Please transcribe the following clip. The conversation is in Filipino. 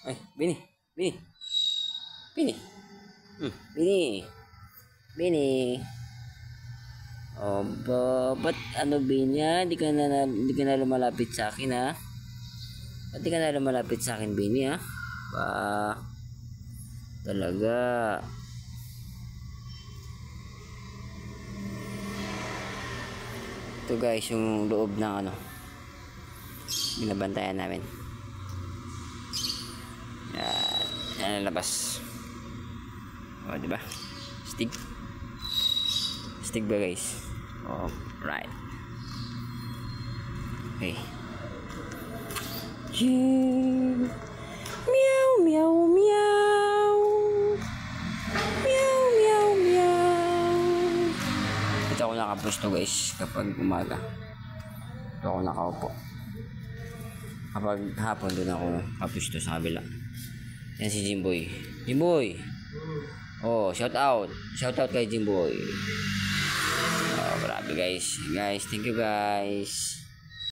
Ay, Bini. Bini. Bini. Bini. Bini. Oh, ba't ano Bini ha? Di ka na lumalapit sa akin ha? Ba't di ka na lumalapit sa akin Bini ha? Ba, talaga. Ito guys, yung loob ng ano, binabantayan namin. Yan, yan ang labas. O, diba? Stig. Stig ba guys? Oh, right. Okay. Meow, meow, meow. Meow, meow, meow. Ito ako nakapusto guys kapag umaga. Ito ako nakaupo. Kapag hapon doon ako kapusto sa kabila. Yan si Jimboy. Jimboy! Oh, shout out. Shout out kay Jimboy. Oh, grabe guys. Guys, thank you guys.